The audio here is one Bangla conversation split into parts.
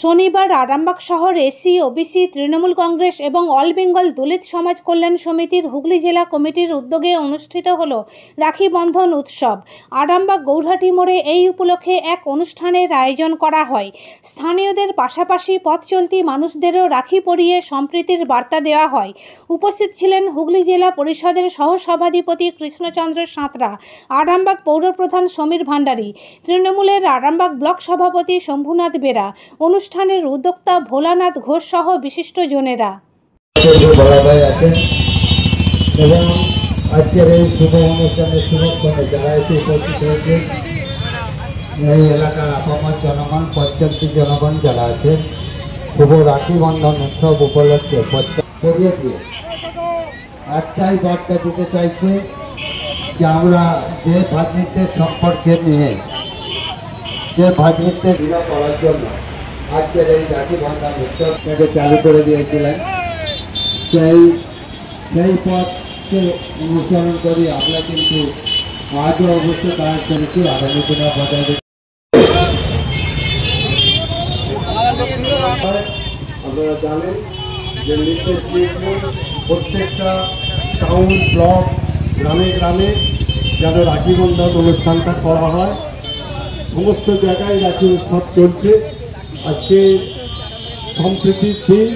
শনিবার আরামবাগ শহর এসসি, ওবিসি, তৃণমূল কংগ্রেস এবং অল বেঙ্গল দলিত সমাজ কল্যাণ সমিতির হুগলি জেলা কমিটির উদ্যোগে অনুষ্ঠিত হল রাখি বন্ধন উৎসব। আরামবাগ গৌরহাটি মোড়ে এই উপলক্ষে এক অনুষ্ঠানের আয়োজন করা হয়। স্থানীয়দের পাশাপাশি পথ চলতি মানুষদেরও রাখি পরিয়ে সম্প্রীতির বার্তা দেওয়া হয়। উপস্থিত ছিলেন হুগলি জেলা পরিষদের সহসভাধিপতি কৃষ্ণচন্দ্র সাঁতরা, আরামবাগ পৌরপ্রধান সমীর ভান্ডারী, তৃণমূলের আরামবাগ ব্লক সভাপতি শম্ভুনাথ বেরা, অনুষ্ঠানের উদ্যোক্তা ভোলানাথ ঘোষ সহ বিশিষ্ট জনেরা। এবং আজকের এই শুভ অনুষ্ঠানে শুভক্ষণে যারা এসে উপস্থিত হয়েছে, এই এলাকার আপামর জনগণ, পঞ্চায়েত জনগণ যারা আছে, শুভ রাখি বন্ধন উৎসব উপলক্ষে পরিয়ে দিয়ে একটাই বার্তা দিতে চাইছে যে আমরা যে ভ্রাতৃত্বের সম্পর্কে নিয়ে যে ভ্রাতৃত্বের দৃঢ় করার জন্য আজকের এই রাখি বন্ধন উৎসবটাকে চালু করে দিয়েছিলেন, সেই পথকে অনুসরণ করি আমরা কিন্তু আজও অবশ্যই তার চলছি, আগামী দিনে বজায় রেখে। আপনারা জানেন যে নির্দেশ দিয়েছেন প্রত্যেকটা টাউন, ব্লক, গ্রামে গ্রামে যেন রাখি বন্ধন অনুষ্ঠানটা করা হয়। সমস্ত জায়গায় রাখি উৎসব চলছে। আজকে সম্প্রীতির দিন,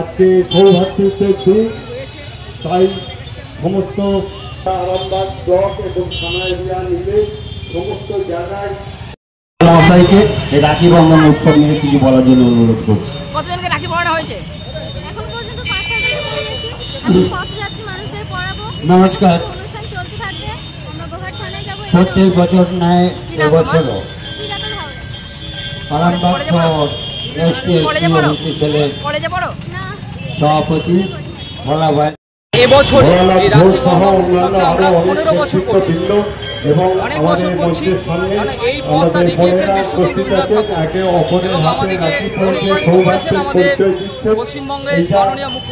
আজকে সৌভাতৃত্বের দিন, তাই সমস্ত আরামবাগ ব্লক এবং থানা এরিয়া মিলে সমস্ত জায়গায় মহাশয়কে এই রাখি বন্ধন উৎসব নিয়ে কিছু বলার জন্য অনুরোধ করছি। কতজনকে রাখি পড়ানো হয়েছে? এখন পর্যন্ত 5-6 জন পড়েছি। এখন পথযাত্রী মানুষদের পড়াবো। নমস্কার। অনুষ্ঠান চলতে থাকবে। আমরা গোঘাট থানায় যাব। প্রত্যেক বছর ন্যায় এবছরও আরামবাগ শহর এসটি সেলের সভাপতি ভোলা ভাই এবছর এবং আমাদের মঞ্চের সামনে আমাদের বোনেরা উপস্থিত আছেন, একে অপরের হাতে রাখি পরিয়ে সৌভাগ্যের পরিচয় দিচ্ছেন। এইটা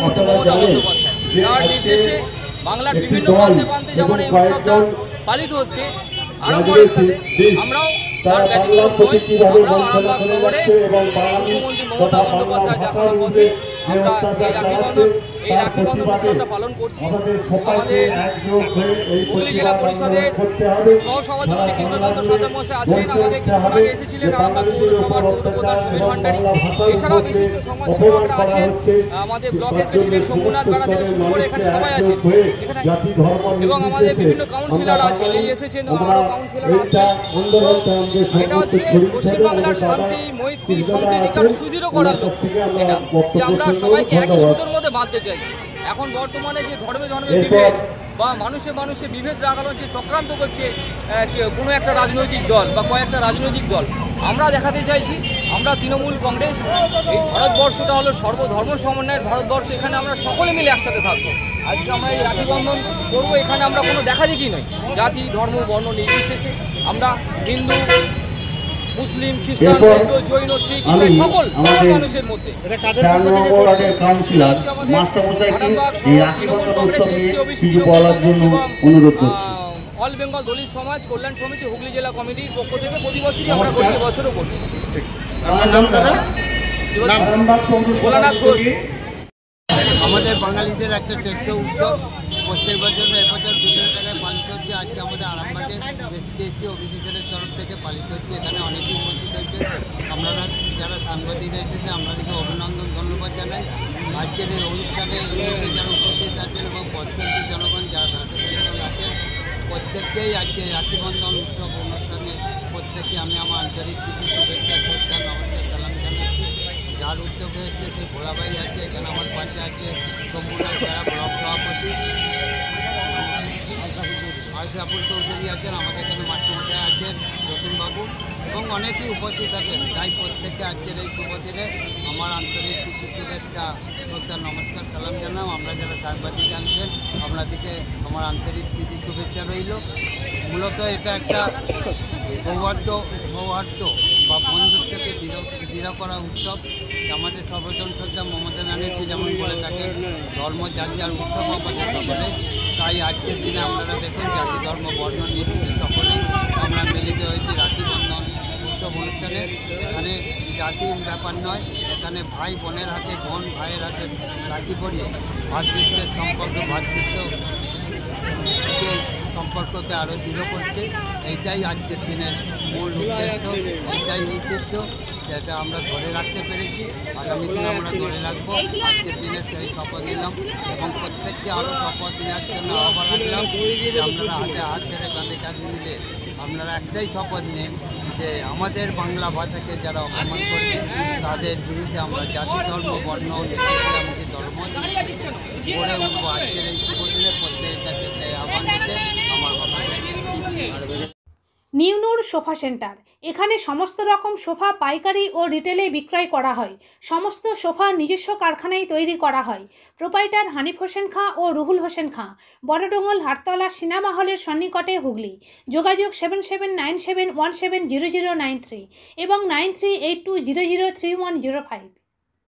আপনারা জানেন যে আজকে একটি দল এবং কয়েকজন পালিত হচ্ছে। তারা বাংলার প্রতি কিভাবে বঞ্চনা করে যাচ্ছে এবং বাঙালি তথা বাংলা ভাষার মধ্যে যে অত্যাচার চালাচ্ছে তার প্রতিবাদে আমাদের সবাইকে একজোট হয়ে এই প্রতিবাদ আন্দোলন করতে হবে। বলতে হবে যে বাঙালিদের উপর অত্যাচার এবং বাংলা ভাষার মধ্যে অপমান করা হচ্ছে। রাজ্যের সমস্ত স্তরের মানুষকে একজোট হয়ে জাতি ধর্ম নির্বিশেষে আমরা বাঙালি, আমরা এইটা আন্দোলনটা আমাদের সর্বোচ্চ ছড়িয়ে আমাদের দাদা কৃষ্ণদা আছেন, ওনার কাছ থেকে আমরা বক্তব্য শুনবো। ধন্যবাদ। এখন বর্তমানে যে ধর্মে বিভেদ বা মানুষে বিভেদ লাগানোর যে চক্রান্ত করছে কোনো একটা রাজনৈতিক দল বা কয়েকটা রাজনৈতিক দল, আমরা দেখাতে চাইছি আমরা তৃণমূল কংগ্রেস, এই ভারতবর্ষটা হলো সর্বধর্ম সমন্বয়ের ভারতবর্ষ। এখানে আমরা সকলে মিলে একসাথে থাকবো। আজকে আমরা এই রাখি বন্ধন করবো, এখানে আমরা কোনো দেখাদেখি নই, জাতি ধর্ম বর্ণ নির্বিশেষে আমরা হিন্দু, মুসলিম, খ্রিস্টান, বৌদ্ধ, জৈন, শিখ, ইসাই সকল মানুষের মধ্যে অল বেঙ্গল দলিত সমাজ কল্যাণ সমিতি হুগলি জেলা কমিটির পক্ষ থেকে প্রতি বছরই আমরা প্রতি বছরও করছি। ভোলানাথ ঘোষ। আমাদের বাঙালিদের একটা শ্রেষ্ঠ উৎসব, প্রত্যেক বছর এবছর বিভিন্ন জায়গায় পালিত হচ্ছে। আজকে আমাদের আরামবাগে এসটি ওবিসি সেলের তরফ থেকে পালিত হচ্ছে। এখানে অনেকেই উপস্থিত হচ্ছে। আপনারা যারা সাংবাদিকরা এসেছে আপনাদেরকে অভিনন্দন, ধন্যবাদ জানাই। আজকের এই অনুষ্ঠানে যারা উপস্থিত আছেন এবং পঞ্চায়েত জনগণ যারা আছেন প্রত্যেককেই আজকে রাখি বন্ধন উৎসব অনুষ্ঠানে প্রত্যেককে আমি আমার আন্তরিক কিছু শুভেচ্ছা, শ্রদ্ধা, নমস্কার, সালাম জানাচ্ছি। যার উদ্যোগে হচ্ছে সেই ভোলাভাই আছে, এখানে আমার পাশে আছে শম্ভুনাথ যারা ব্লক সভাপতি, আশরাফুল চৌধুরী আছেন, আমাদের এখানে মাস্টারমশাই আছেন, যতীনবাবু এবং অনেকেই উপস্থিত আছেন। তাই প্রত্যেককে আজকের এই শুভ দিনে আমার আন্তরিক কিছু শুভেচ্ছা, শ্রদ্ধা, নমস্কার, সালাম জানাম। আমরা যারা সাংবাদিক আনছেন আপনাদেরকে আমার আন্তরিক কিছু শুভেচ্ছা রইল। মূলত এটা একটা সৌহার্দ্য বা বন্ধুত্বকে দৃঢ় করা উৎসব। আমাদের সর্বজন শ্রদ্ধা মমতা ব্যানার্জি যেমন বলে থাকেন, ধর্ম যার যার উৎসব আমাদের সকলে। তাই আজকের দিনে আপনারা দেখুন জাতি ধর্ম বর্ণ নির্বিশেষে সকলেই আমরা মিলিত হয়েছি রাখি বন্ধন উৎসব অনুষ্ঠানে এখানে জাতির ব্যাপার নয়, এখানে ভাই বোনের হাতে, বোন ভাইয়ের হাতে রাখি পরিয়ে ভাতৃত্বের সম্পর্ক, সম্পর্ককে আরও দৃঢ় করছে। এইটাই আজকের দিনের মূল উদ্দেশ্য, এইটাই ঐতিহ্য, যেটা আমরা ধরে রাখতে পেরেছি, আগামী দিনে আমরা ধরে রাখবো। আজকের দিনে সেই শপথ নিলাম এবং প্রত্যেককে আরও শপথ নেওয়ার জন্য আহ্বান রাখলাম যে আপনারা হাতে হাত ধরে কাঁধে কাঁধ মিলে আপনারা একটাই শপথ নিন যে আমাদের বাংলা ভাষাকে যারা অপমান করছে তাদের বিরুদ্ধে আমরা জাতি, ধর্ম, বর্ণ, নির্বিশেষে ধর্ম গড়ে উঠবো। আজকের এই শুভ দিনে প্রত্যেকের কাছে সেই আহ্বান রেখে আমার কথা। নিউ নূর সোফা সেন্টার, এখানে সমস্ত রকম সোফা পাইকারি ও রিটেলে বিক্রয় করা হয়। সমস্ত সোফা নিজস্ব কারখানায় তৈরি করা হয়। প্রোপাইটার হানিফ হোসেন খাঁ ও রুহুল হোসেন খাঁ, বড়ডোঙ্গল, হাটতলা, সিনেমা হলের সন্নিকটে, হুগলি। যোগাযোগ 7797170093 এবং 9382003105।